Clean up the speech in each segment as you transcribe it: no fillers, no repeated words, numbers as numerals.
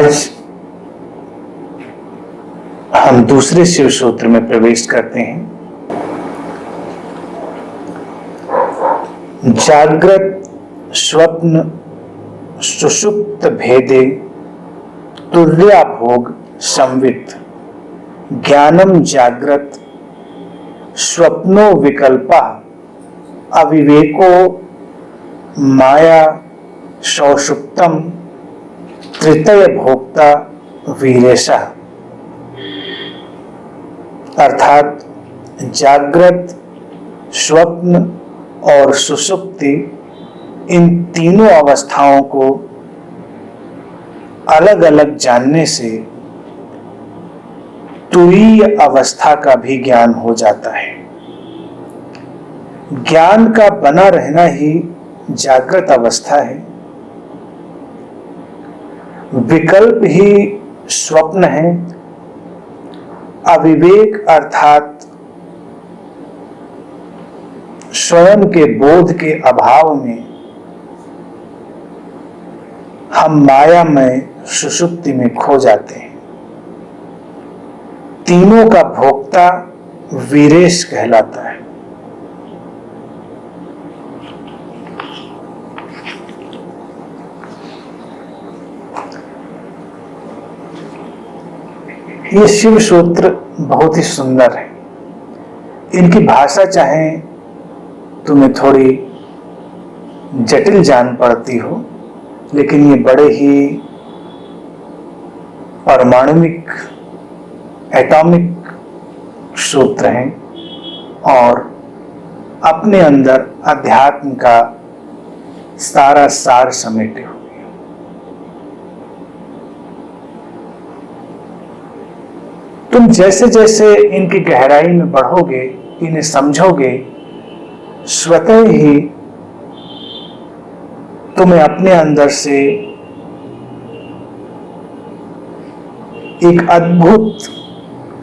आज हम दूसरे शिव सूत्र में प्रवेश करते हैं। जागृत स्वप्न सुषुप्त भेदे तुर्या भोग संवित ज्ञानम जागृत स्वप्नो विकल्पा अविवेको माया सौषुप्तम तृतीय भोक्ता वीरेशा। अर्थात जागृत, स्वप्न और सुषुप्ति, इन तीनों अवस्थाओं को अलग अलग जानने से तुरीय अवस्था का भी ज्ञान हो जाता है। ज्ञान का बना रहना ही जागृत अवस्था है, विकल्प ही स्वप्न है, अविवेक अर्थात स्वयं के बोध के अभाव में हम मायामय सुषुप्ति में खो जाते हैं। तीनों का भोक्ता वीरेश कहलाता है। ये शिव सूत्र बहुत ही सुंदर है। इनकी भाषा चाहे तुम्हें थोड़ी जटिल जान पड़ती हो, लेकिन ये बड़े ही पारमाणविक एटॉमिक सूत्र हैं और अपने अंदर अध्यात्म का सारा सार समेटे हुए। तुम जैसे जैसे इनकी गहराई में बढ़ोगे, इन्हें समझोगे, स्वतः ही तुम्हें अपने अंदर से एक अद्भुत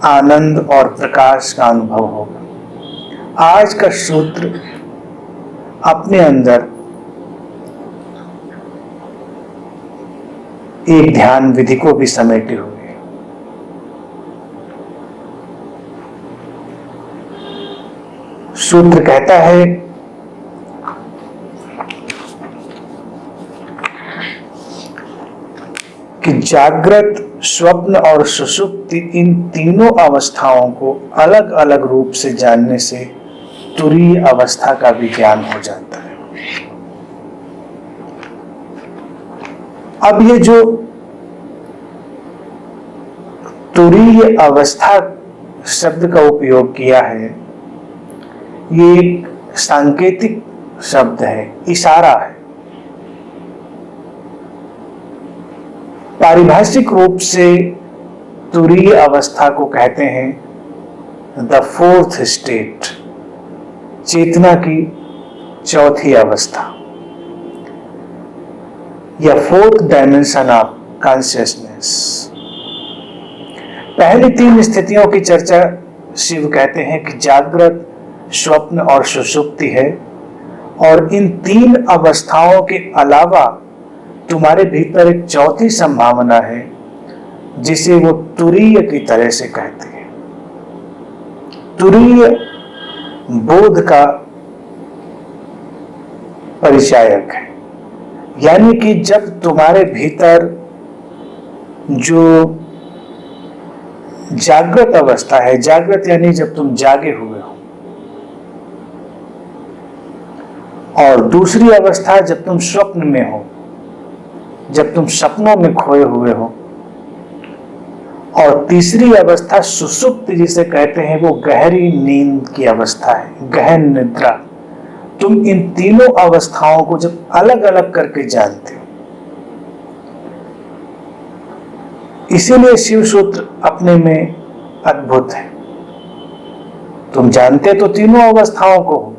आनंद और प्रकाश का अनुभव होगा। आज का सूत्र अपने अंदर एक ध्यान विधि को भी समेटे हुए। सूत्र कहता है कि जागृत, स्वप्न और सुषुप्ति, इन तीनों अवस्थाओं को अलग अलग रूप से जानने से तुरीय अवस्था का भी ज्ञान हो जाता है। अब ये जो तुरीय अवस्था शब्द का उपयोग किया है, ये एक सांकेतिक शब्द है, इशारा है। पारिभाषिक रूप से तुरीय अवस्था को कहते हैं द फोर्थ स्टेट, चेतना की चौथी अवस्था या फोर्थ डायमेंशन ऑफ कॉन्शियसनेस। पहली तीन स्थितियों की चर्चा शिव कहते हैं कि जागृत, स्वप्न और सुषुप्ति है, और इन तीन अवस्थाओं के अलावा तुम्हारे भीतर एक चौथी संभावना है जिसे वो तुरीय की तरह से कहते हैं। तुरीय बोध का परिचायक है, यानी कि जब तुम्हारे भीतर जो जागृत अवस्था है, जागृत यानी जब तुम जागे हुए हो, और दूसरी अवस्था जब तुम स्वप्न में हो, जब तुम सपनों में खोए हुए हो, और तीसरी अवस्था सुषुप्ति जिसे कहते हैं, वो गहरी नींद की अवस्था है, गहन निद्रा। तुम इन तीनों अवस्थाओं को जब अलग अलग करके जानते हो, इसीलिए शिव सूत्र अपने में अद्भुत है। तुम जानते तो तीनों अवस्थाओं को हो,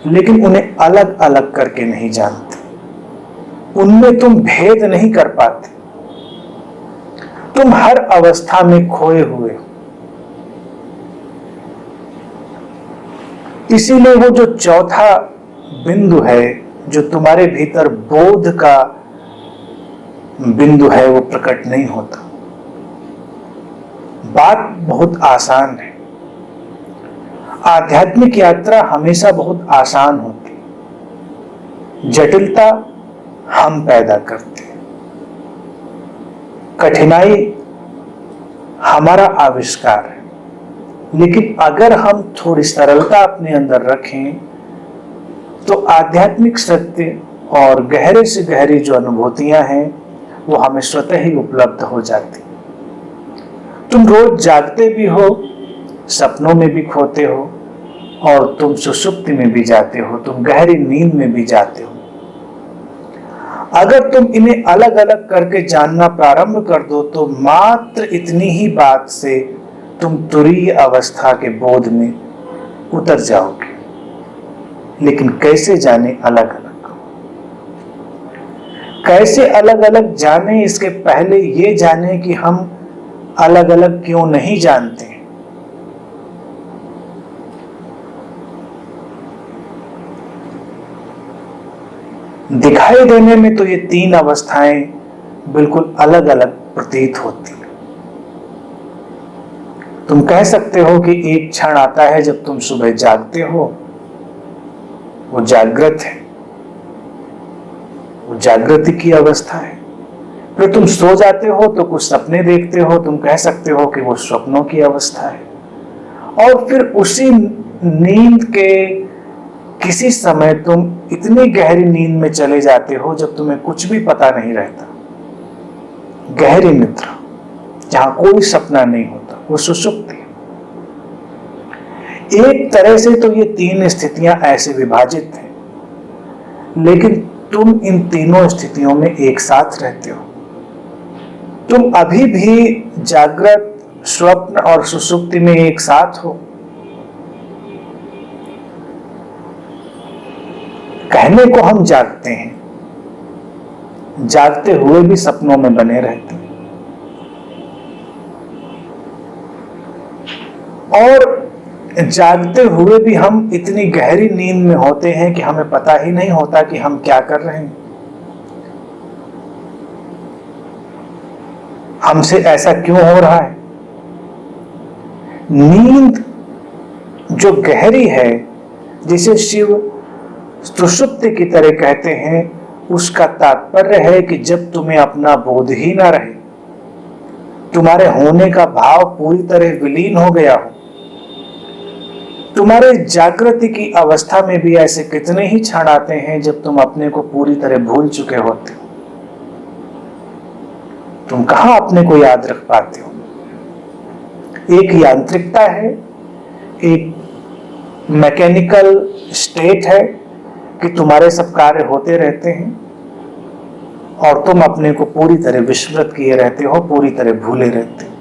लेकिन उन्हें अलग अलग करके नहीं जानते, उनमें तुम भेद नहीं कर पाते। तुम हर अवस्था में खोए हुए हो। इसीलिए वो जो चौथा बिंदु है, जो तुम्हारे भीतर बोध का बिंदु है वो प्रकट नहीं होता। बात बहुत आसान है। आध्यात्मिक यात्रा हमेशा बहुत आसान होती है, जटिलता हम पैदा करते हैं, कठिनाई हमारा आविष्कार है। लेकिन अगर हम थोड़ी सरलता अपने अंदर रखें तो आध्यात्मिक सत्य और गहरे से गहरी जो अनुभूतियां हैं वो हमें स्वतः ही उपलब्ध हो जाती। तुम रोज जागते भी हो, सपनों में भी खोते हो, और तुम सुषुप्ति में भी जाते हो, तुम गहरी नींद में भी जाते हो। अगर तुम इन्हें अलग अलग करके जानना प्रारंभ कर दो तो मात्र इतनी ही बात से तुम तुरीय अवस्था के बोध में उतर जाओगे। लेकिन कैसे जाने अलग अलग? कैसे अलग अलग जाने, इसके पहले ये जाने कि हम अलग अलग क्यों नहीं जानते। दिखाई देने में तो ये तीन अवस्थाएं बिल्कुल अलग अलग प्रतीत होती हैं। तुम कह सकते हो कि एक क्षण आता है जब तुम सुबह जागते हो, वो जागृत है, वो जागृति की अवस्था है। फिर तुम सो जाते हो तो कुछ सपने देखते हो, तुम कह सकते हो कि वो स्वप्नों की अवस्था है। और फिर उसी नींद के किसी समय तुम इतनी गहरी नींद में चले जाते हो जब तुम्हें कुछ भी पता नहीं रहता। गहरी निद्रा, जहां कोई सपना नहीं होता, वो सुषुप्ति है। एक तरह से तो ये तीन स्थितियां ऐसे विभाजित हैं, लेकिन तुम इन तीनों स्थितियों में एक साथ रहते हो। तुम अभी भी जागृत, स्वप्न और सुषुप्ति में एक साथ हो। कहने को हम जागते हैं, जागते हुए भी सपनों में बने रहते हैं। और जागते हुए भी हम इतनी गहरी नींद में होते हैं कि हमें पता ही नहीं होता कि हम क्या कर रहे हैं। हमसे ऐसा क्यों हो रहा है? नींद जो गहरी है, जिसे शिव सुषुप्ति की तरह कहते हैं, उसका तात्पर्य है कि जब तुम्हें अपना बोध ही ना रहे, तुम्हारे होने का भाव पूरी तरह विलीन हो गया हो। तुम्हारे जागृति की अवस्था में भी ऐसे कितने ही क्षण आते हैं जब तुम अपने को पूरी तरह भूल चुके होते हो। तुम कहां अपने को याद रख पाते हो? एक यांत्रिकता है, एक मैकेनिकल स्टेट है कि तुम्हारे सब कार्य होते रहते हैं और तुम अपने को पूरी तरह विस्मृत किए रहते हो, पूरी तरह भूले रहते हो।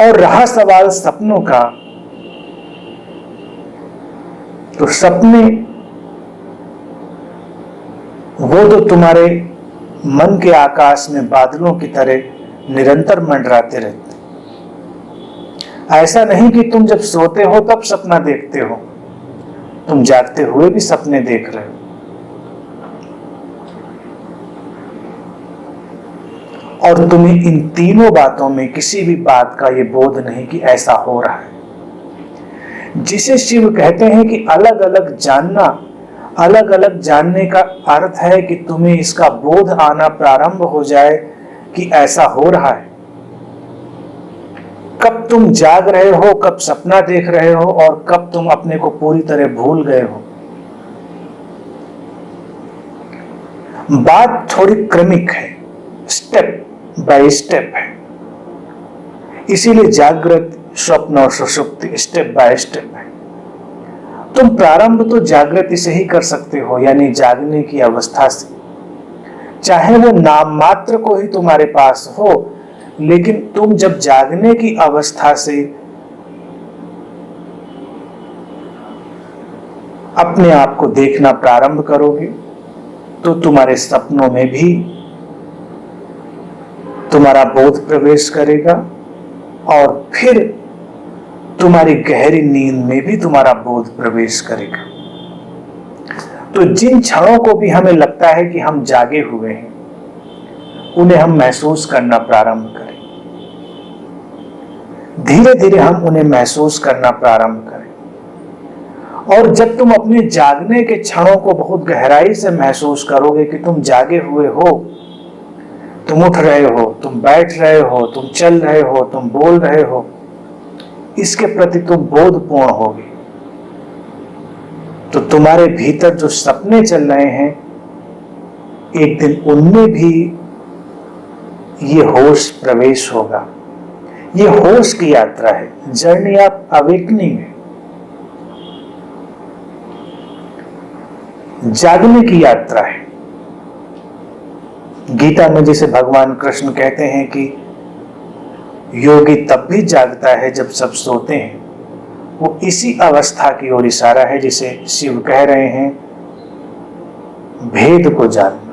और रहा सवाल सपनों का, तो सपने वो तो तुम्हारे मन के आकाश में बादलों की तरह निरंतर मंडराते रहते। ऐसा नहीं कि तुम जब सोते हो तब सपना देखते हो, तुम जागते हुए भी सपने देख रहे हो। और तुम्हें इन तीनों बातों में किसी भी बात का ये बोध नहीं कि ऐसा हो रहा है। जिसे शिव कहते हैं कि अलग अलग जानना, अलग अलग जानने का अर्थ है कि तुम्हें इसका बोध आना प्रारंभ हो जाए कि ऐसा हो रहा है। कब तुम जाग रहे हो, कब सपना देख रहे हो और कब तुम अपने को पूरी तरह भूल गए हो। बात थोड़ी क्रमिक है, स्टेप बाय स्टेप है। इसीलिए जागृत, स्वप्न और सुषुप्ति स्टेप बाय स्टेप है। तुम प्रारंभ तो जागृति से ही कर सकते हो, यानी जागने की अवस्था से, चाहे वो नाम मात्र को ही तुम्हारे पास हो। लेकिन तुम जब जागने की अवस्था से अपने आप को देखना प्रारंभ करोगे तो तुम्हारे सपनों में भी तुम्हारा बोध प्रवेश करेगा और फिर तुम्हारी गहरी नींद में भी तुम्हारा बोध प्रवेश करेगा। तो जिन क्षणों को भी हमें लगता लगता है कि हम जागे हुए हैं, उन्हें हम महसूस करना प्रारंभ करें। धीरे धीरे हम उन्हें महसूस करना प्रारंभ करें। और जब तुम अपने जागने के क्षणों को बहुत गहराई से महसूस करोगे कि तुम जागे हुए हो, तुम उठ रहे हो, तुम बैठ रहे हो, तुम चल रहे हो, तुम बोल रहे हो, इसके प्रति तुम बोधपूर्ण होगे, तो तुम्हारे भीतर जो सपने चल रहे हैं, एक दिन उनमें भी ये होश प्रवेश होगा। ये होश की यात्रा है, जर्नी ऑफ अवेकनिंग है, जागने की यात्रा है। गीता में जिसे भगवान कृष्ण कहते हैं कि योगी तब भी जागता है जब सब सोते हैं, वो इसी अवस्था की ओर इशारा है जिसे शिव कह रहे हैं, भेद को जानना।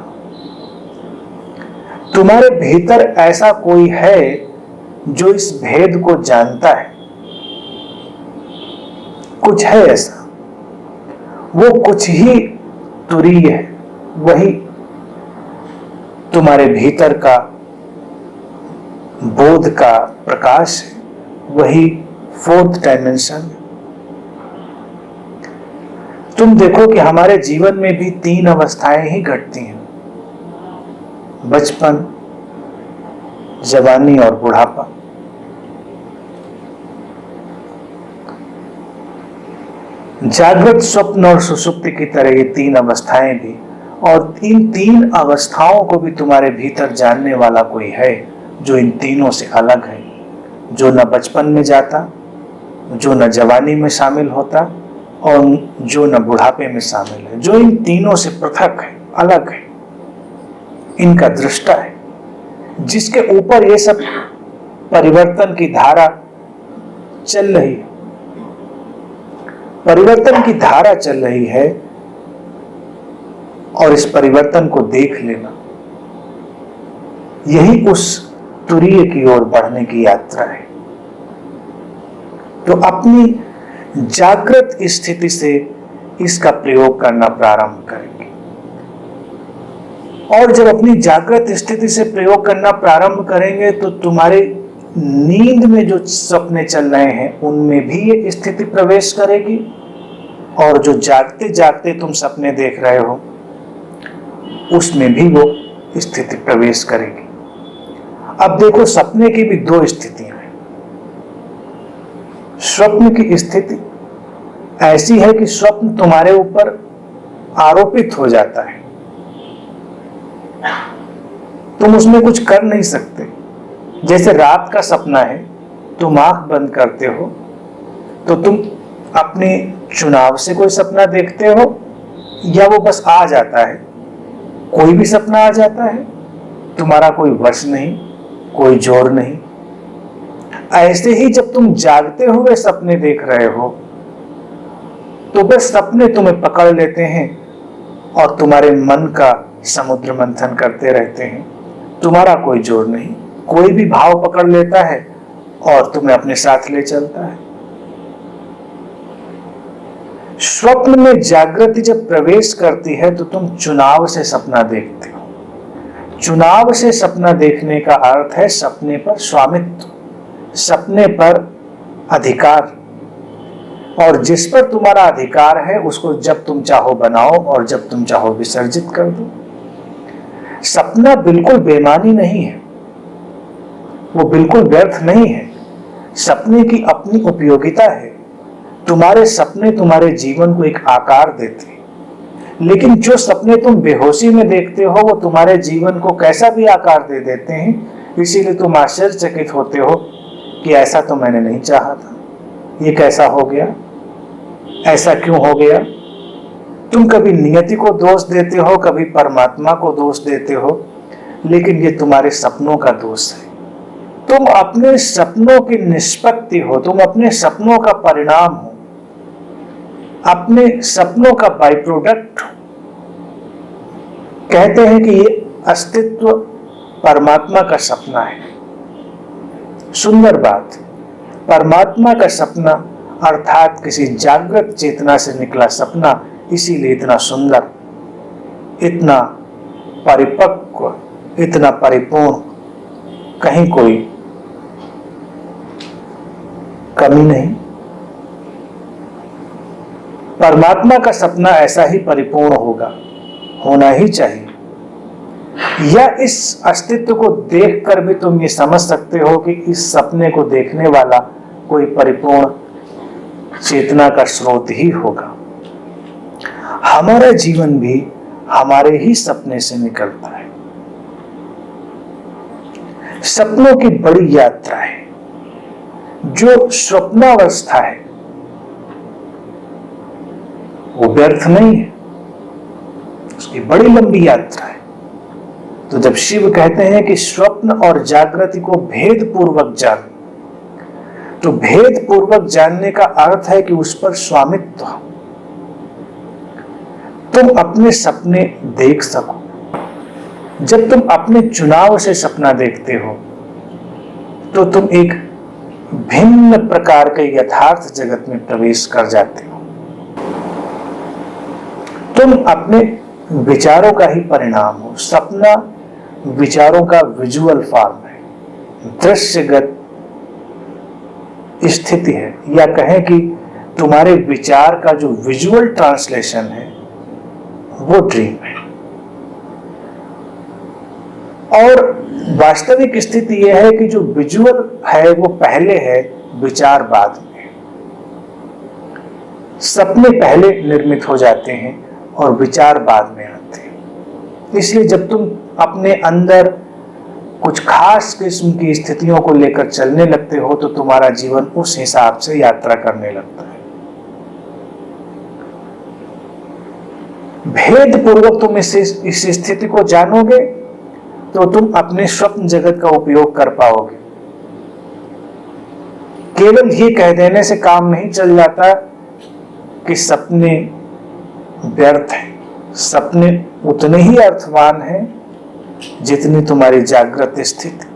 तुम्हारे भीतर ऐसा कोई है जो इस भेद को जानता है। कुछ है ऐसा, वो कुछ ही तुरीय है, वही तुम्हारे भीतर का बोध का प्रकाश है, वही फोर्थ डायमेंशन। तुम देखो कि हमारे जीवन में भी 3 अवस्थाएं ही घटती हैं, बचपन, जवानी और बुढ़ापा। जागृत, स्वप्न और सुषुप्ति की तरह ये 3 अवस्थाएं भी, और इन 3 अवस्थाओं को भी तुम्हारे भीतर जानने वाला कोई है जो इन तीनों से अलग है, जो न बचपन में जाता, जो न जवानी में शामिल होता और जो न बुढ़ापे में शामिल है, जो इन तीनों से पृथक है, अलग है, इनका दृष्टा है, जिसके ऊपर ये सब परिवर्तन की धारा चल रही है। परिवर्तन की धारा चल रही है और इस परिवर्तन को देख लेना, यही उस तुरीय की ओर बढ़ने की यात्रा है। तो अपनी जागृत स्थिति से इसका प्रयोग करना प्रारंभ करेंगे, और जब अपनी जागृत स्थिति से प्रयोग करना प्रारंभ करेंगे तो तुम्हारे नींद में जो सपने चल रहे हैं उनमें भी ये स्थिति प्रवेश करेगी, और जो जागते जागते तुम सपने देख रहे हो उसमें भी वो स्थिति प्रवेश करेगी। अब देखो, सपने की भी 2 स्थितियां हैं। स्वप्न की स्थिति ऐसी है कि स्वप्न तुम्हारे ऊपर आरोपित हो जाता है, तुम उसमें कुछ कर नहीं सकते। जैसे रात का सपना है, तुम आंख बंद करते हो तो तुम अपने चुनाव से कोई सपना देखते हो, या वो बस आ जाता है, कोई भी सपना आ जाता है, तुम्हारा कोई वश नहीं, कोई जोर नहीं। ऐसे ही जब तुम जागते हुए सपने देख रहे हो तो बस सपने तुम्हें पकड़ लेते हैं और तुम्हारे मन का समुद्र मंथन करते रहते हैं। तुम्हारा कोई जोर नहीं, कोई भी भाव पकड़ लेता है और तुम्हें अपने साथ ले चलता है। स्वप्न में जागृति जब प्रवेश करती है तो तुम चुनाव से सपना देखते हो। चुनाव से सपना देखने का अर्थ है सपने पर स्वामित्व, सपने पर अधिकार, और जिस पर तुम्हारा अधिकार है उसको जब तुम चाहो बनाओ और जब तुम चाहो विसर्जित कर दो। सपना बिल्कुल बेमानी नहीं है, वो बिल्कुल व्यर्थ नहीं है। सपने की अपनी उपयोगिता है। तुम्हारे सपने तुम्हारे जीवन को एक आकार देते हैं, लेकिन जो सपने तुम बेहोशी में देखते हो वो तुम्हारे जीवन को कैसा भी आकार दे देते हैं। इसीलिए तुम आश्चर्यचकित होते हो कि ऐसा तो मैंने नहीं चाहा था, ये कैसा हो गया, ऐसा क्यों हो गया। तुम कभी नियति को दोष देते हो, कभी परमात्मा को दोष देते हो, लेकिन ये तुम्हारे सपनों का दोष है। तुम अपने सपनों की निष्पत्ति हो, तुम अपने सपनों का परिणाम हो, अपने सपनों का बाई प्रोडक्ट हो। कहते हैं कि ये अस्तित्व परमात्मा का सपना है। सुंदर बात, परमात्मा का सपना अर्थात किसी जागृत चेतना से निकला सपना, इसीलिए इतना सुंदर, इतना परिपक्व, इतना परिपूर्ण, कहीं कोई कमी नहीं। परमात्मा का सपना ऐसा ही परिपूर्ण होगा, होना ही चाहिए। या इस अस्तित्व को देखकर भी तुम ये समझ सकते हो कि इस सपने को देखने वाला कोई परिपूर्ण चेतना का स्रोत ही होगा। हमारा जीवन भी हमारे ही सपने से निकलता है। सपनों की बड़ी यात्रा है। जो स्वप्नावस्था है वो व्यर्थ नहीं है, उसकी बड़ी लंबी यात्रा है। तो जब शिव कहते हैं कि स्वप्न और जागृति को भेद पूर्वक जान, तो भेद पूर्वक जानने का अर्थ है कि उस पर स्वामित्व, तुम अपने सपने देख सको। जब तुम अपने चुनाव से सपना देखते हो तो तुम एक भिन्न प्रकार के यथार्थ जगत में प्रवेश कर जाते हो। तुम अपने विचारों का ही परिणाम हो। सपना विचारों का विजुअल फॉर्म है, दृश्यगत स्थिति है, या कहें कि तुम्हारे विचार का जो विजुअल ट्रांसलेशन है वो ड्रीम है। और वास्तविक स्थिति यह है कि जो विजुअल है वो पहले है, विचार बाद में। सपने पहले निर्मित हो जाते हैं और विचार बाद में आते हैं। इसलिए जब तुम अपने अंदर कुछ खास किस्म की स्थितियों को लेकर चलने लगते हो तो तुम्हारा जीवन उस हिसाब से यात्रा करने लगता है। भेद पूर्वक तुम इस स्थिति को जानोगे तो तुम अपने स्वप्न जगत का उपयोग कर पाओगे। केवल ये कह देने से काम नहीं चल जाता कि सपने व्यर्थ हैं। सपने उतने ही अर्थवान हैं जितनी तुम्हारी जागृत स्थिति,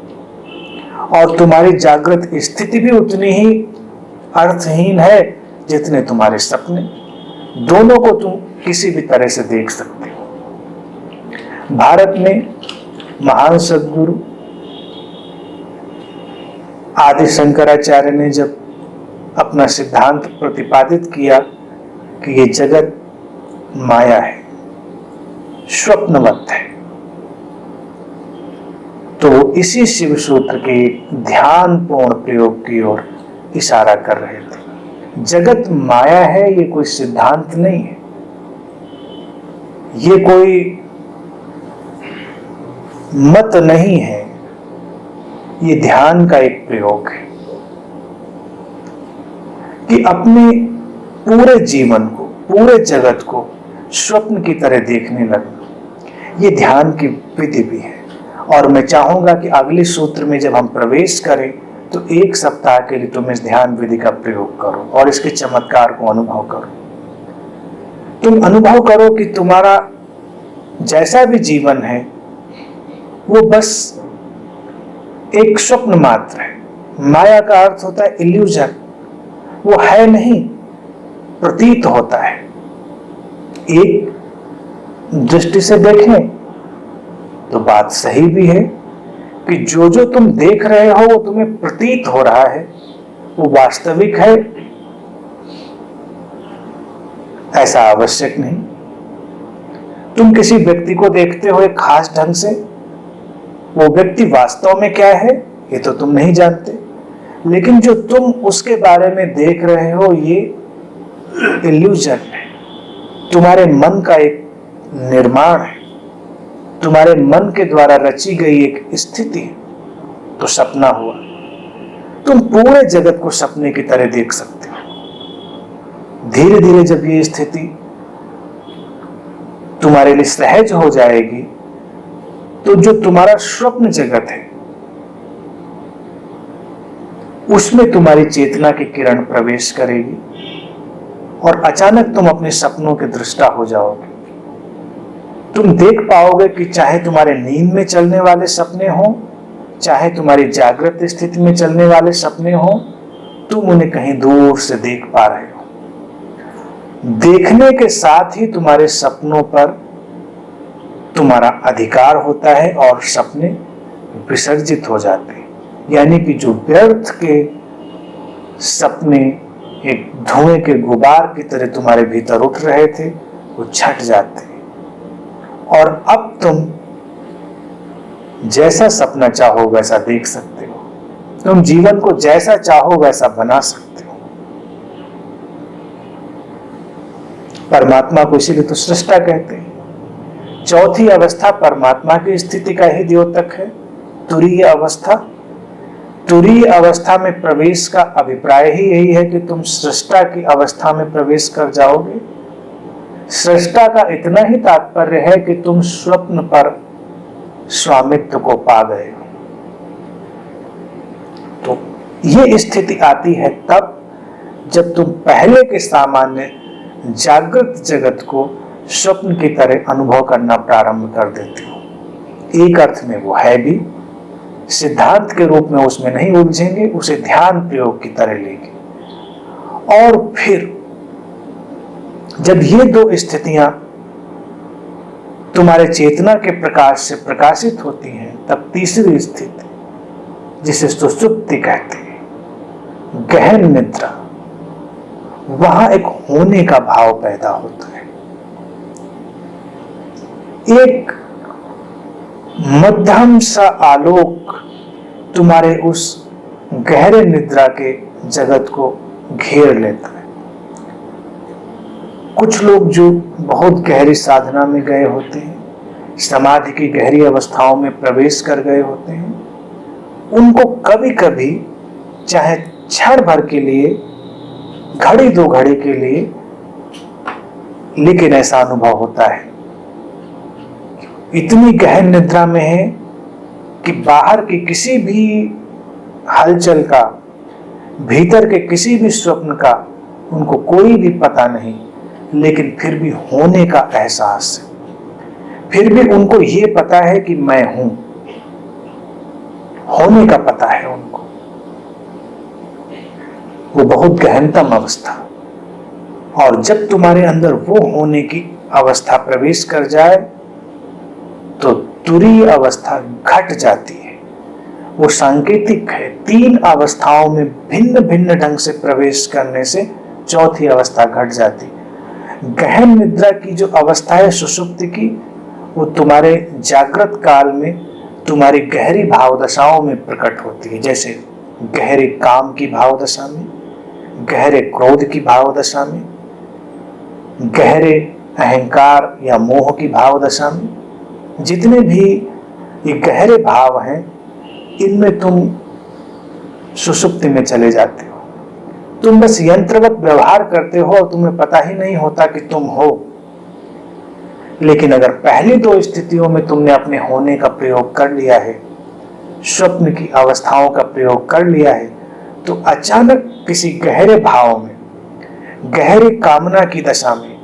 और तुम्हारी जागृत स्थिति भी उतनी ही अर्थहीन है जितने तुम्हारे सपने। दोनों को तुम किसी भी तरह से देख सकते हो। भारत में महान सद्गुरु आदि शंकराचार्य ने जब अपना सिद्धांत प्रतिपादित किया कि ये जगत माया है, स्वप्नवत है, तो वो इसी शिव सूत्र के ध्यानपूर्ण प्रयोग की ओर इशारा कर रहे थे। जगत माया है, ये कोई सिद्धांत नहीं है, ये कोई मत नहीं है, ये ध्यान का एक प्रयोग है कि अपने पूरे जीवन को, पूरे जगत को स्वप्न की तरह देखने लगना। ये ध्यान की विधि भी है। और मैं चाहूंगा कि अगले सूत्र में जब हम प्रवेश करें तो 1 सप्ताह के लिए तुम इस ध्यान विधि का प्रयोग करो और इसके चमत्कार को अनुभव करो। तुम अनुभव करो कि तुम्हारा जैसा भी जीवन है वो बस एक स्वप्न मात्र है। माया का अर्थ होता है इल्यूजन, वो है नहीं, प्रतीत होता है। एक दृष्टि से देखें तो बात सही भी है कि जो जो तुम देख रहे हो वो तुम्हें प्रतीत हो रहा है, वो वास्तविक है ऐसा आवश्यक नहीं। तुम किसी व्यक्ति को देखते हो एक खास ढंग से, वो व्यक्ति वास्तव में क्या है ये तो तुम नहीं जानते, लेकिन जो तुम उसके बारे में देख रहे हो ये इल्यूजन है, तुम्हारे मन का एक निर्माण है, तुम्हारे मन के द्वारा रची गई एक स्थिति। तो सपना हुआ। तुम पूरे जगत को सपने की तरह देख सकते हो। धीरे धीरे जब ये स्थिति तुम्हारे लिए सहज हो जाएगी तो जो तुम्हारा स्वप्न जगत है उसमें तुम्हारी चेतना की किरण प्रवेश करेगी और अचानक तुम अपने सपनों के दृष्टा हो जाओगे। तुम देख पाओगे कि चाहे तुम्हारे नींद में चलने वाले सपने हो, चाहे तुम्हारी जागृत स्थिति में चलने वाले सपने हो, तुम उन्हें कहीं दूर से देख पा रहे हो। देखने के साथ ही तुम्हारे सपनों पर तुम्हारा अधिकार होता है और सपने विसर्जित हो जाते हैं। यानी कि जो व्यर्थ के सपने एक धुएं के गुबार की तरह तुम्हारे भीतर उठ रहे थे, वो छट जाते हैं और अब तुम जैसा सपना चाहो वैसा देख सकते हो। तुम जीवन को जैसा चाहो वैसा बना सकते हो। परमात्मा को इसीलिए तो सृष्टा कहते हैं। चौथी अवस्था परमात्मा की स्थिति का ही द्योतक है, तुरीय अवस्था। तुरीय अवस्था में प्रवेश का अभिप्राय ही यही है कि तुम सृष्टा की अवस्था में प्रवेश कर जाओगे। सृष्टा का इतना ही तात्पर्य है कि तुम स्वप्न पर स्वामित्व को पा गए हो। तो ये स्थिति आती है तब जब तुम पहले के सामान्य जागृत जगत को स्वप्न की तरह अनुभव करना प्रारंभ कर देते हो। एक अर्थ में वो है भी, सिद्धांत के रूप में उसमें नहीं उलझेंगे, उसे ध्यान प्रयोग की तरह लेंगे। और फिर जब ये दो स्थितियां तुम्हारे चेतना के प्रकाश से प्रकाशित होती हैं, तब तीसरी स्थिति जिसे सुषुप्ति कहते हैं, गहन निद्रा, वहां एक होने का भाव पैदा होता है। एक मध्यम सा आलोक तुम्हारे उस गहरे निद्रा के जगत को घेर लेता है। कुछ लोग जो बहुत गहरी साधना में गए होते हैं, समाधि की गहरी अवस्थाओं में प्रवेश कर गए होते हैं, उनको कभी कभी चाहे क्षण भर के लिए, घड़ी दो घड़ी के लिए, लेकिन ऐसा अनुभव होता है इतनी गहन निद्रा में है कि बाहर की किसी भी हलचल का, भीतर के किसी भी स्वप्न का उनको कोई भी पता नहीं, लेकिन फिर भी होने का एहसास है। फिर भी उनको ये पता है कि मैं हूं, होने का पता है उनको। वो बहुत गहनतम अवस्था। और जब तुम्हारे अंदर वो होने की अवस्था प्रवेश कर जाए तो तुरीय अवस्था घट जाती है। वो सांकेतिक है। तीन अवस्थाओं में भिन्न भिन्न ढंग से प्रवेश करने से चौथी अवस्था घट जाती है। गहन निद्रा की जो अवस्था है सुषुप्ति की, वो तुम्हारे जागृत काल में तुम्हारी गहरी भाव दशाओं में प्रकट होती है। जैसे गहरे काम की भाव दशा में, गहरे क्रोध की भाव दशा में, गहरे अहंकार या मोह की भाव दशा में, जितने भी ये गहरे भाव हैं, इनमें तुम सुषुप्ति में चले जाते हो। तुम बस यंत्रवत व्यवहार करते हो और तुम्हें पता ही नहीं होता कि तुम हो। लेकिन अगर पहली दो स्थितियों में तुमने अपने होने का प्रयोग कर लिया है, स्वप्न की अवस्थाओं का प्रयोग कर लिया है, तो अचानक किसी गहरे भाव में, गहरे कामना की दशा में,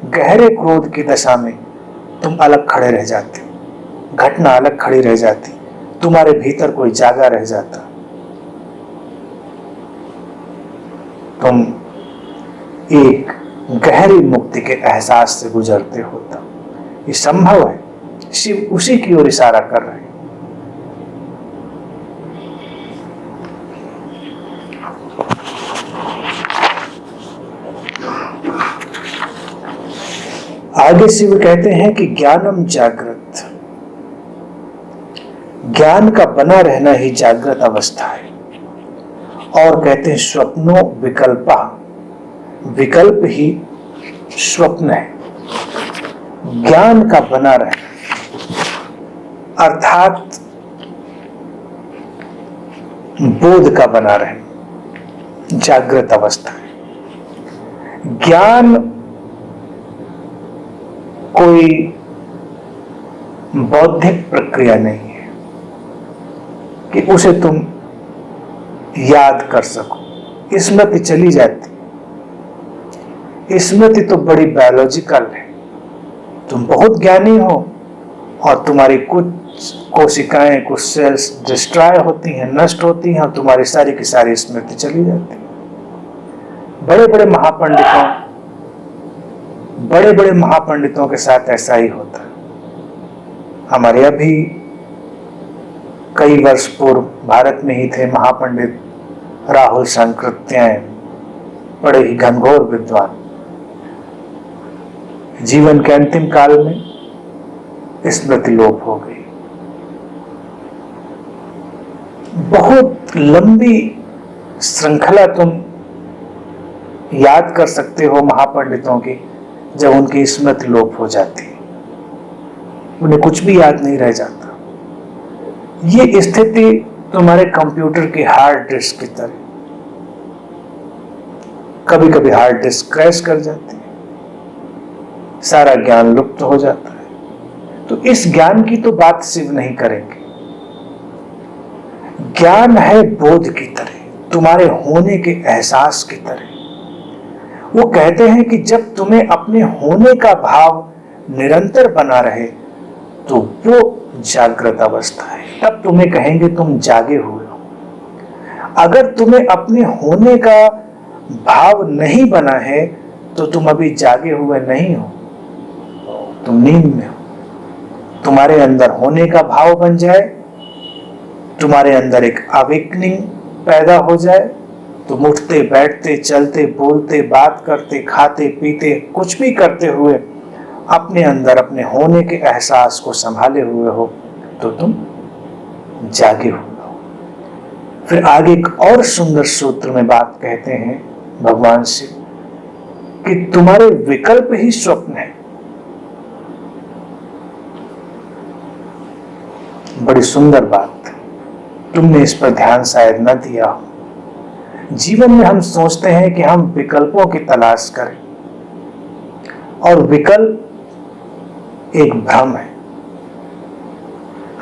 गहरे क्रोध की दशा में तुम अलग खड़े रह जाते हो। घटना अलग खड़ी रह जाती, तुम्हारे भीतर कोई जागा रह जाता। तुम एक गहरी मुक्ति के एहसास से गुजरते हो। तब ये संभव है। शिव उसी की ओर इशारा कर रहे हैं। आगे शिव कहते हैं कि ज्ञानम जागृत, ज्ञान का बना रहना ही जागृत अवस्था है। और कहते हैं स्वप्नो विकल्पा, विकल्प ही स्वप्न है। ज्ञान का बना रहना अर्थात बोध का बना रहना जागृत अवस्था है। ज्ञान कोई बौद्धिक प्रक्रिया नहीं है कि उसे तुम याद कर सको। स्मृति चली जाती। स्मृति तो बड़ी बायोलॉजिकल है। तुम बहुत ज्ञानी हो और तुम्हारी कुछ कोशिकाएं, कुछ सेल्स डिस्ट्रॉय होती हैं, नष्ट होती हैं, और तुम्हारी सारी की सारी स्मृति चली जाती है। बड़े बड़े महापंडितों के साथ ऐसा ही होता है। हमारे अभी कई वर्ष पूर्व भारत में ही थे महापंडित राहुल सांकृत्यायन, बड़े ही घनघोर विद्वान। जीवन के अंतिम काल में स्मृति लोप हो गई। बहुत लंबी श्रृंखला तुम याद कर सकते हो महापंडितों की, जब उनकी स्मृति लोप हो जाती, उन्हें कुछ भी याद नहीं रह जाता। ये स्थिति तुम्हारे कंप्यूटर की हार्ड डिस्क की तरह, कभी कभी हार्ड डिस्क क्रैश कर जाती है, सारा ज्ञान लुप्त हो जाता है। तो इस ज्ञान की तो बात शिव नहीं करेंगे। ज्ञान है बोध की तरह, तुम्हारे होने के एहसास की तरह। वो कहते हैं कि जब तुम्हें अपने होने का भाव निरंतर बना रहे तो वो जागृत अवस्था है, तब तुम्हें कहेंगे तुम जागे हुए हो। अगर तुम्हें अपने होने का भाव नहीं बना है तो तुम अभी जागे हुए नहीं हो, तुम नींद में हो। तुम्हारे अंदर होने का भाव बन जाए, तुम्हारे अंदर एक अवेकनिंग पैदा हो जाए, तुम उठते बैठते चलते बोलते बात करते खाते पीते कुछ भी करते हुए अपने अंदर अपने होने के एहसास को संभाले हुए हो, तो तुम जागे हुए हो। फिर आगे एक और सुंदर सूत्र में बात कहते हैं भगवान शिव कि तुम्हारे विकल्प ही स्वप्न है। बड़ी सुंदर बात, तुमने इस पर ध्यान शायद न दिया हो। जीवन में हम सोचते हैं कि हम विकल्पों की तलाश करें, और विकल्प एक भ्रम है।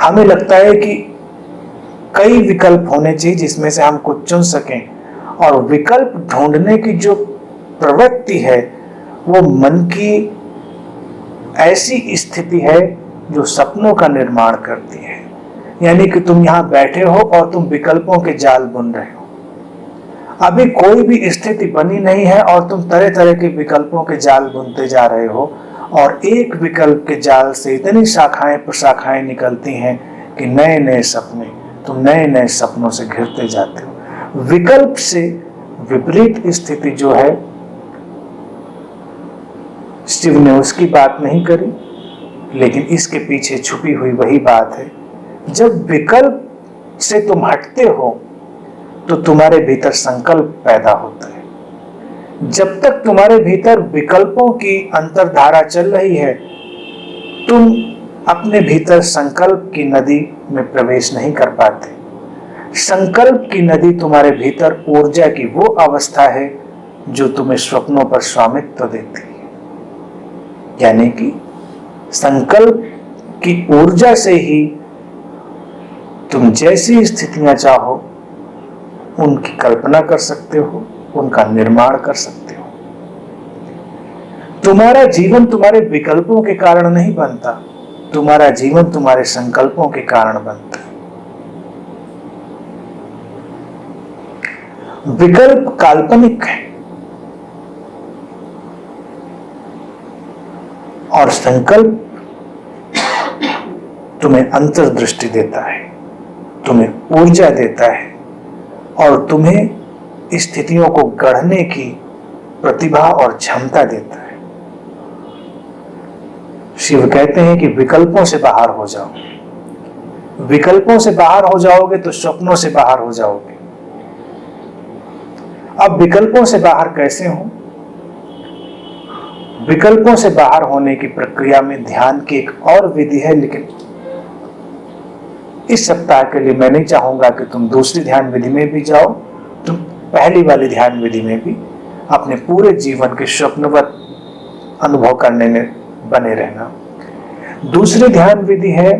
हमें लगता है कि कई विकल्प होने चाहिए जिसमें से हम कुछ चुन सकें, और विकल्प ढूंढने की जो प्रवृत्ति है वो मन की ऐसी स्थिति है जो सपनों का निर्माण करती है। यानी कि तुम यहाँ बैठे हो और तुम विकल्पों के जाल बुन रहे हो। अभी कोई भी स्थिति बनी नहीं है और तुम तरह तरह के विकल्पों के जाल बुनते जा रहे हो, और एक विकल्प के जाल से इतनी शाखाएं प्रशाखाएं निकलती हैं कि नए नए सपने, तुम नए नए सपनों से घिरते जाते हो। विकल्प से विपरीत स्थिति जो है, शिव ने उसकी बात नहीं करी, लेकिन इसके पीछे छुपी हुई वही बात है। जब विकल्प से तुम हटते हो तो तुम्हारे भीतर संकल्प पैदा होता है। जब तक तुम्हारे भीतर विकल्पों की अंतर्धारा चल रही है, तुम अपने भीतर संकल्प की नदी में प्रवेश नहीं कर पाते। संकल्प की नदी तुम्हारे भीतर ऊर्जा की वो अवस्था है जो तुम्हें स्वप्नों पर स्वामित्व देती है। यानी कि संकल्प की ऊर्जा से ही तुम जैसी स्थितियां चाहो उनकी कल्पना कर सकते हो, उनका निर्माण कर सकते हो। तुम्हारा जीवन तुम्हारे विकल्पों के कारण नहीं बनता, तुम्हारा जीवन तुम्हारे संकल्पों के कारण बनता है। विकल्प काल्पनिक है और संकल्प तुम्हें अंतर्दृष्टि देता है, तुम्हें ऊर्जा देता है और तुम्हें स्थितियों को गढ़ने की प्रतिभा और क्षमता देता है। शिव कहते हैं कि विकल्पों से बाहर हो जाओ। विकल्पों से बाहर हो जाओगे तो स्वप्नों से बाहर हो जाओगे। अब विकल्पों से बाहर कैसे हो? विकल्पों से बाहर होने की प्रक्रिया में ध्यान की एक और विधि है, लेकिन इस सप्ताह के लिए मैं नहीं चाहूंगा कि तुम दूसरी ध्यान विधि में भी जाओ। तुम पहली वाली ध्यान विधि में भी अपने पूरे जीवन के स्वप्नवत अनुभव करने में बने रहना। दूसरी ध्यान विधि है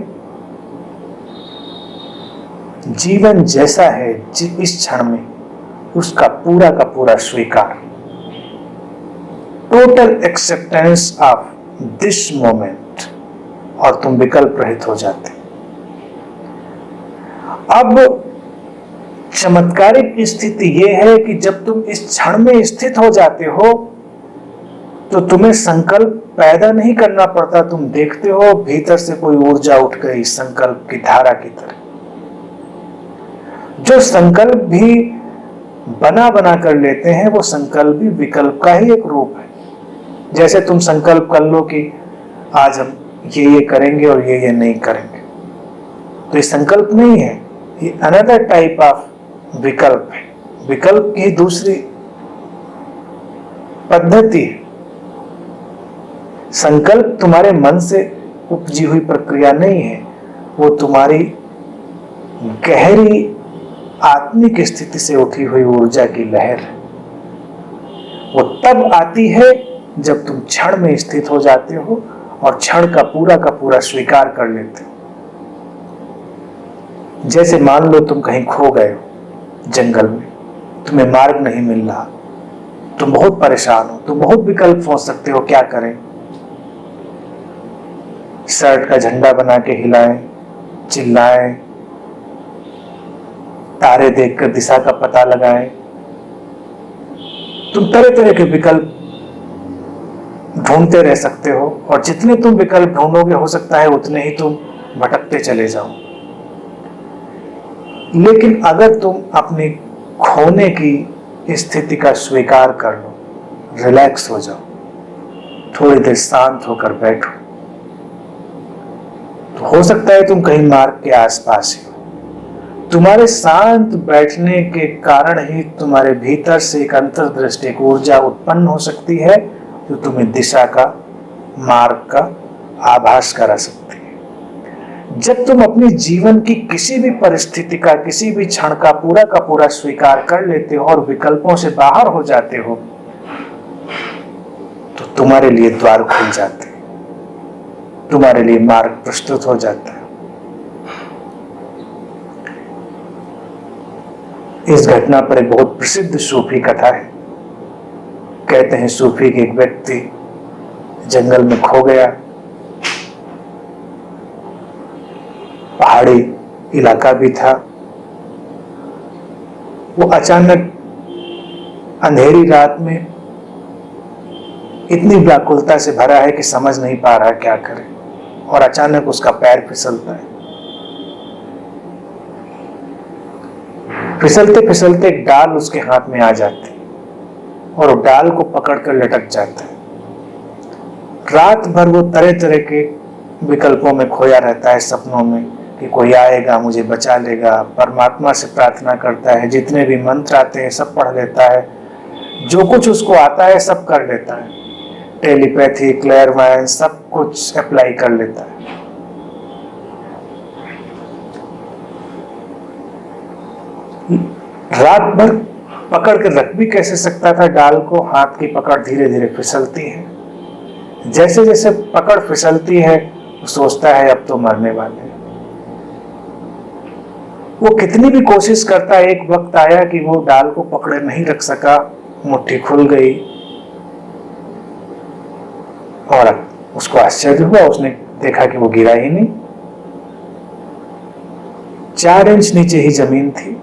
जीवन जैसा है इस क्षण में उसका पूरा का पूरा स्वीकार, total acceptance of this moment, और तुम विकल्प रहित हो जाते। अब चमत्कारिक स्थिति यह है कि जब तुम इस क्षण में स्थित हो जाते हो तो तुम्हें संकल्प पैदा नहीं करना पड़ता, तुम देखते हो भीतर से कोई ऊर्जा उठ गई संकल्प की धारा की तरह। जो संकल्प भी बना बना कर लेते हैं वो संकल्प भी विकल्प का ही एक रूप है। जैसे तुम संकल्प कर लो कि आज हम ये करेंगे और ये नहीं करेंगे, तो ये संकल्प नहीं है, ये अनदर टाइप ऑफ विकल्प है। विकल्प की दूसरी पद्धति है। संकल्प तुम्हारे मन से उपजी हुई प्रक्रिया नहीं है, वो तुम्हारी गहरी आत्मिक स्थिति से उठी हुई ऊर्जा की लहर है। वो तब आती है जब तुम क्षण में स्थित हो जाते हो और क्षण का पूरा स्वीकार कर लेते हो। जैसे मान लो तुम कहीं खो गए हो जंगल में, तुम्हें मार्ग नहीं मिल रहा, तुम बहुत परेशान हो, तुम बहुत विकल्प सोच सकते हो क्या करें। शर्ट का झंडा बना के हिलाएं, चिल्लाएं, तारे देखकर दिशा का पता लगाएं। तुम तरह तरह के विकल्प ढूंढते रह सकते हो और जितने तुम विकल्प ढूंढोगे हो सकता है उतने ही तुम भटकते चले जाओ। लेकिन अगर तुम अपनी खोने की स्थिति का स्वीकार कर लो, रिलैक्स हो जाओ, थोड़ी देर शांत होकर बैठो, तो हो सकता है तुम कहीं मार्ग के आसपास ही हो। तुम्हारे शांत बैठने के कारण ही तुम्हारे भीतर से एक अंतर्दृष्टि, एक ऊर्जा उत्पन्न हो सकती है जो तुम्हें दिशा का, मार्ग का आभास करा सकती है। जब तुम अपने जीवन की किसी भी परिस्थिति का, किसी भी क्षण का पूरा स्वीकार कर लेते हो और विकल्पों से बाहर हो जाते हो, तो तुम्हारे लिए द्वार खुल जाते हैं, तुम्हारे लिए मार्ग प्रस्तुत हो जाता है। इस घटना पर एक बहुत प्रसिद्ध सूफी कथा है। कहते हैं सूफी के एक व्यक्ति जंगल में खो गया, पहाड़ी इलाका भी था। वो अचानक अंधेरी रात में इतनी व्याकुलता से भरा है कि समझ नहीं पा रहा क्या करे, और अचानक उसका पैर फिसलता है। फिसलते फिसलते एक डाल उसके हाथ में आ जाती और वो डाल को पकड़कर लटक जाता है। रात भर वो तरह तरह के विकल्पों में खोया रहता है, सपनों में कि कोई आएगा मुझे बचा लेगा। परमात्मा से प्रार्थना करता है, जितने भी मंत्र आते हैं सब पढ़ लेता है, जो कुछ उसको आता है सब कर लेता है, टेलीपैथी, क्लेयरवायंस सब कुछ अप्लाई कर लेता है। रात भर पकड़ के रख भी कैसे सकता था डाल को, हाथ की पकड़ धीरे धीरे फिसलती है। जैसे जैसे पकड़ फिसलती है वो सोचता है अब तो मरने वाले। वो कितनी भी कोशिश करता है, एक वक्त आया कि वो डाल को पकड़े नहीं रख सका, मुट्ठी खुल गई और उसको आश्चर्य हुआ। उसने देखा कि वो गिरा ही नहीं, 4 इंच नीचे ही जमीन थी।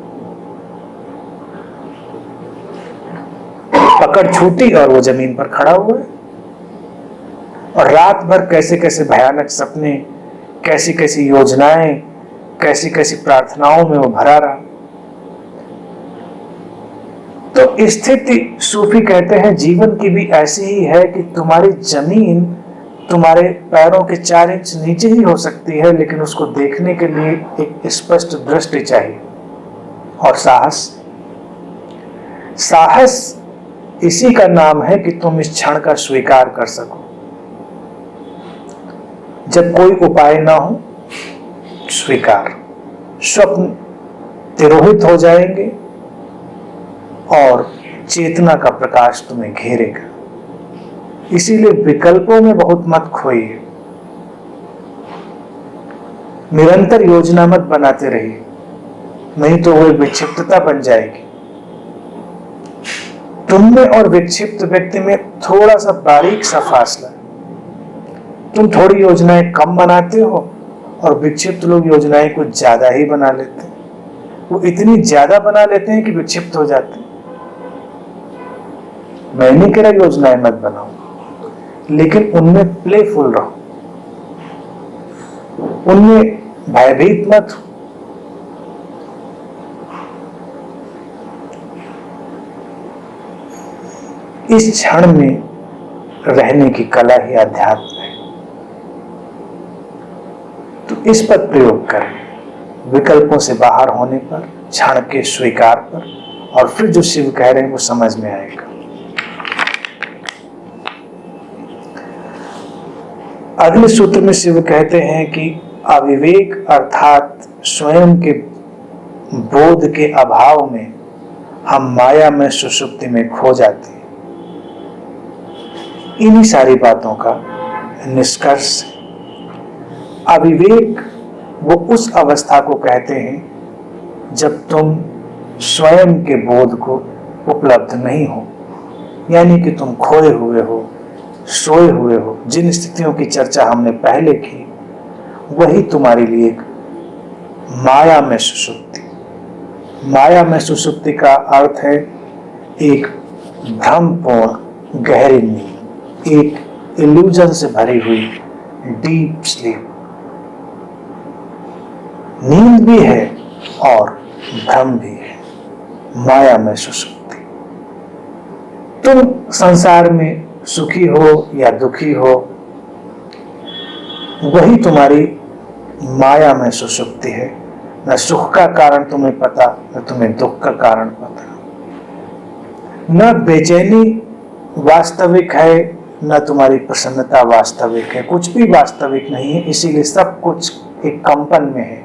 पकड़ छूटी और वो जमीन पर खड़ा हुआ है। और रात भर कैसे कैसे भयानक सपने, कैसी कैसी योजनाएं, कैसी कैसी प्रार्थनाओं में वो भरा रहा। तो स्थिति सूफी कहते हैं जीवन की भी ऐसी ही है कि तुम्हारी जमीन तुम्हारे पैरों के 4 इंच नीचे ही हो सकती है, लेकिन उसको देखने के लिए एक स्पष्ट दृष्टि चाहिए और साहस। साहस इसी का नाम है कि तुम इस क्षण का स्वीकार कर सको। जब कोई उपाय ना हो, स्वीकार। स्वप्न तिरोहित हो जाएंगे और चेतना का प्रकाश तुम्हें घेरेगा। इसीलिए विकल्पों में बहुत मत खोइए, निरंतर योजना मत बनाते रहिए, नहीं तो वो विक्षिप्तता बन जाएगी। तुम में और विक्षिप्त व्यक्ति में थोड़ा सा बारीक सा फासला है। तुम थोड़ी योजनाएं कम बनाते हो और विक्षिप्त लोग योजनाएं कुछ ज्यादा ही बना लेते हैं। वो इतनी ज्यादा बना लेते हैं कि विक्षिप्त हो जाते हैं। मैं नहीं कह रहा योजनाएं मत बनाओ, लेकिन उनमें प्लेफुल रहो, उनमें भयभीत मत हो। इस क्षण में रहने की कला ही अध्यात्म है। तो इस पर प्रयोग करें, विकल्पों से बाहर होने पर, क्षण के स्वीकार पर, और फिर जो शिव कह रहे हैं वो समझ में आएगा। अगले सूत्र में शिव कहते हैं कि अविवेक अर्थात स्वयं के बोध के अभाव में हम माया में सुषुप्ति में खो जाते हैं। इन्हीं सारी बातों का निष्कर्ष अविवेक वो उस अवस्था को कहते हैं जब तुम स्वयं के बोध को उपलब्ध नहीं हो, यानी कि तुम खोए हुए हो, सोए हुए हो। जिन स्थितियों की चर्चा हमने पहले की वही तुम्हारे लिए एक माया में सुषुप्ति। माया में सुषुप्ति का अर्थ है एक भ्रमपूर्ण गहरी नींद, एक इल्यूजन से भरी हुई डीप स्लीप। नींद भी है और भ्रम भी है, माया में सुषुप्ति। तुम संसार में सुखी हो या दुखी हो, वही तुम्हारी माया में सुषुप्ति है। न सुख का कारण तुम्हें पता, न तुम्हें दुख का कारण पता। न बेचैनी वास्तविक है, न तुम्हारी प्रसन्नता वास्तविक है। कुछ भी वास्तविक नहीं है, इसीलिए सब कुछ एक कंपन में है,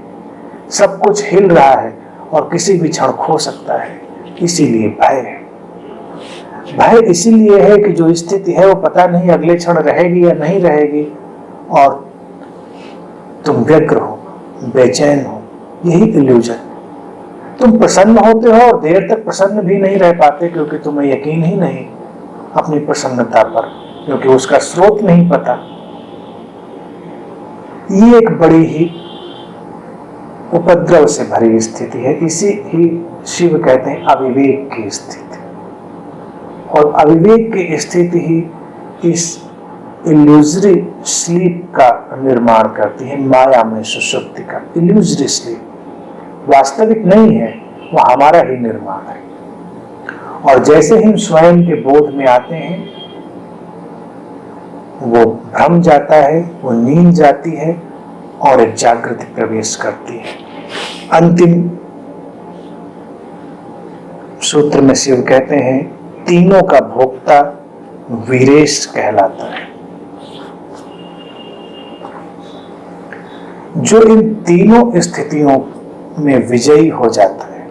सब कुछ हिल रहा है और किसी भी क्षण खो सकता है। इसीलिए भय है। भय इसीलिए है कि जो स्थिति है वो पता नहीं अगले क्षण रहेगी या नहीं रहेगी, और तुम व्यग्र हो, बेचैन हो। यही इल्यूजन। तुम प्रसन्न होते हो और देर तक प्रसन्न भी नहीं रह पाते, क्योंकि तुम्हें यकीन ही नहीं अपनी प्रसन्नता पर, क्योंकि उसका स्रोत नहीं पता। ये एक बड़ी ही उपद्रव से भरी स्थिति है। इसी ही शिव कहते हैं अविवेक की स्थिति। और अविवेक की स्थिति ही इस इल्यूजरी स्लीप का निर्माण करती है, माया में सुषुप्ति का। इल्यूजरी स्लीप वास्तविक नहीं है, वो हमारा ही निर्माण है। और जैसे ही हम स्वयं के बोध में आते हैं, वो भ्रम जाता है, वो नींद जाती है और एक जागृति प्रवेश करती है। अंतिम सूत्र में शिव कहते हैं तीनों का भोक्ता वीरेश कहलाता है। जो इन तीनों स्थितियों में विजयी हो जाता है।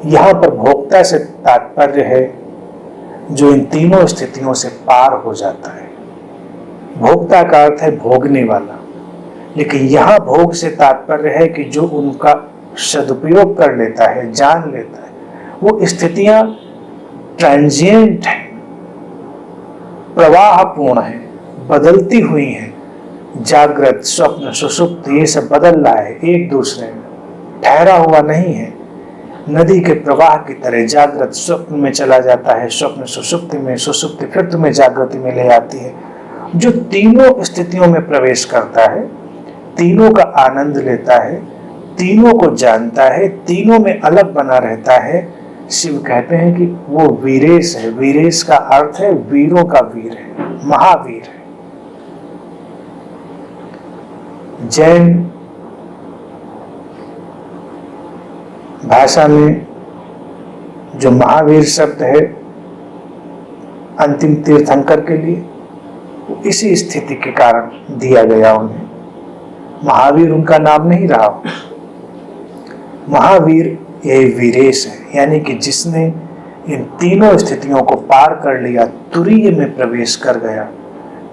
यहां पर भोक्ता से तात्पर्य है जो इन तीनों स्थितियों से पार हो जाता है। भोक्ता का अर्थ है भोगने वाला, लेकिन यहां भोग से तात्पर्य है कि जो उनका सदुपयोग कर लेता है, जान लेता है। वो स्थितियां ट्रांजिएंट है, प्रवाहपूर्ण है, बदलती हुई है। जागृत, स्वप्न, सुषुप्त, ये सब बदल रहा है एक दूसरे में, ठहरा हुआ नहीं है। नदी के प्रवाह की तरह जागृत स्वप्न में चला जाता है, स्वप्न सुषुप्ति में, सुषुप्ति फिर तुम्हें जागृति में ले आती है। जो तीनों स्थितियों में प्रवेश करता है, तीनों का आनंद लेता है, तीनों को जानता है, तीनों में अलग बना रहता है, शिव कहते हैं कि वो वीरेश है। वीरेश का अर्थ है वीरों का वीर है, महावीर है। जैन भाषा में जो महावीर शब्द है अंतिम तीर्थंकर के लिए, वो इसी स्थिति के कारण दिया गया उन्हें। महावीर उनका नाम नहीं रहा। महावीर यही वीरेश है, यानी कि जिसने इन तीनों स्थितियों को पार कर लिया, तुरीय में प्रवेश कर गया।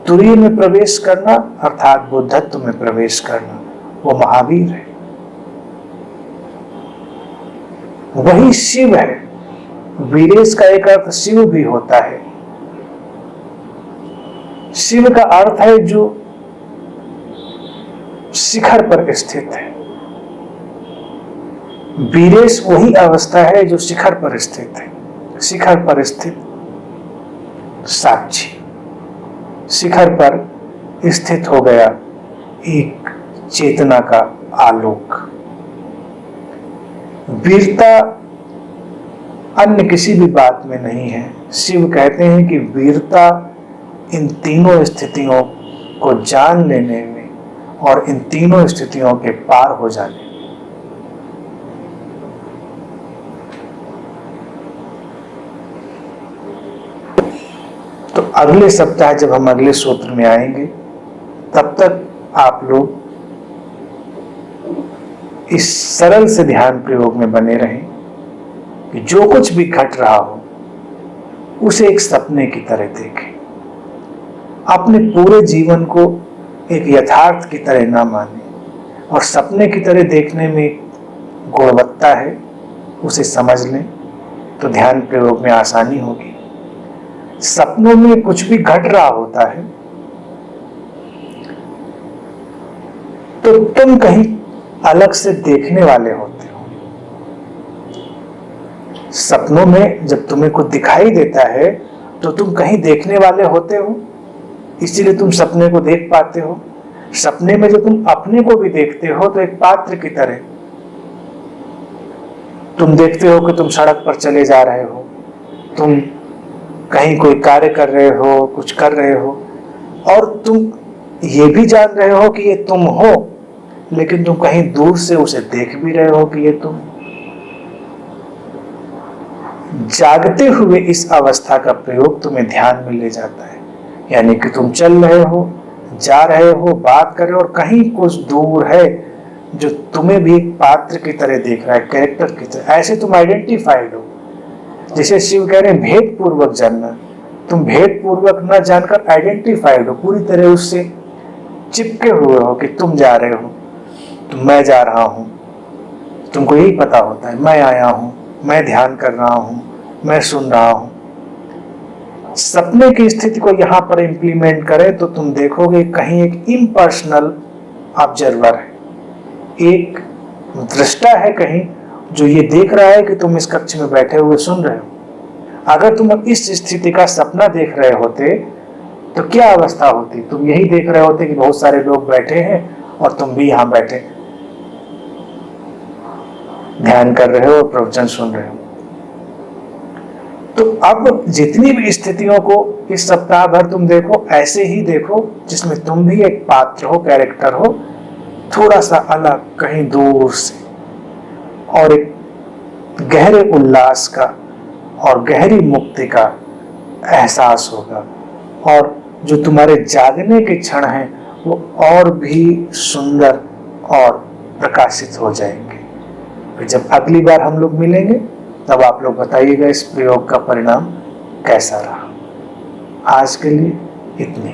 तुरीय में प्रवेश करना अर्थात बुद्धत्व में प्रवेश करना, वो महावीर है, वही शिव है। वीरेश का एक अर्थ शिव भी होता है। शिव का अर्थ है जो शिखर पर स्थित है। वीरेश वही अवस्था है जो शिखर पर स्थित है, शिखर पर स्थित साक्षी। शिखर पर स्थित हो गया एक चेतना का आलोक। वीरता अन्य किसी भी बात में नहीं है। शिव कहते हैं कि वीरता इन तीनों स्थितियों को जान लेने में और इन तीनों स्थितियों के पार हो जाने में। तो अगले सप्ताह जब हम अगले सूत्र में आएंगे, तब तक आप लोग इस सरल से ध्यान प्रयोग में बने रहें कि जो कुछ भी घट रहा हो उसे एक सपने की तरह देखें। अपने पूरे जीवन को एक यथार्थ की तरह ना माने और सपने की तरह देखने में गुणवत्ता है, उसे समझ लें तो ध्यान प्रयोग में आसानी होगी। सपनों में कुछ भी घट रहा होता है तो तुम कहीं अलग से देखने वाले होते हो। सपनों में जब तुम्हें कुछ दिखाई देता है तो तुम कहीं देखने वाले होते हो, इसीलिए तुम सपने को देख पाते हो। सपने में जब तुम अपने को भी देखते हो तो एक पात्र की तरह तुम देखते हो कि तुम सड़क पर चले जा रहे हो, तुम कहीं कोई कार्य कर रहे हो, कुछ कर रहे हो और तुम ये भी जान रहे हो कि ये तुम हो, लेकिन तुम कहीं दूर से उसे देख भी रहे हो कि ये तुम। जागते हुए इस अवस्था का प्रयोग तुम्हें ध्यान में ले जाता है, यानी कि तुम चल रहे हो, जा रहे हो, बात कर रहे हो और कहीं कुछ दूर है जो तुम्हें भी एक पात्र की तरह देख रहा है, कैरेक्टर की तरह। ऐसे तुम आइडेंटिफाइड हो। जिसे शिव कह रहे हैं भेद पूर्वक जानना, तुम भेद पूर्वक न जानकर आइडेंटिफाइड हो, पूरी तरह उससे चिपके हुए हो कि तुम जा रहे हो तो मैं जा रहा हूं। तुमको यही पता होता है मैं आया हूं, मैं ध्यान कर रहा हूं, मैं सुन रहा हूं। सपने की स्थिति को यहां पर इंप्लीमेंट करें तो तुम देखोगे कहीं एक इम्पर्सनल ऑब्जर्वर है, एक दृष्टा है कहीं जो ये देख रहा है कि तुम इस कक्ष में बैठे हुए सुन रहे हो। अगर तुम इस स्थिति का सपना देख रहे होते तो क्या अवस्था होती? तुम यही देख रहे होते कि बहुत सारे लोग बैठे हैं और तुम भी यहां बैठे ध्यान कर रहे हो, प्रवचन सुन रहे हो। तो अब जितनी भी स्थितियों को इस सप्ताह भर तुम देखो, ऐसे ही देखो जिसमें तुम भी एक पात्र हो, कैरेक्टर हो, थोड़ा सा अलग, कहीं दूर से, और एक गहरे उल्लास का और गहरी मुक्ति का एहसास होगा और जो तुम्हारे जागने के क्षण हैं वो और भी सुंदर और प्रकाशित हो जाएंगे। फिर जब अगली बार हम लोग मिलेंगे तब आप लोग बताइएगा इस प्रयोग का परिणाम कैसा रहा। आज के लिए इतनी।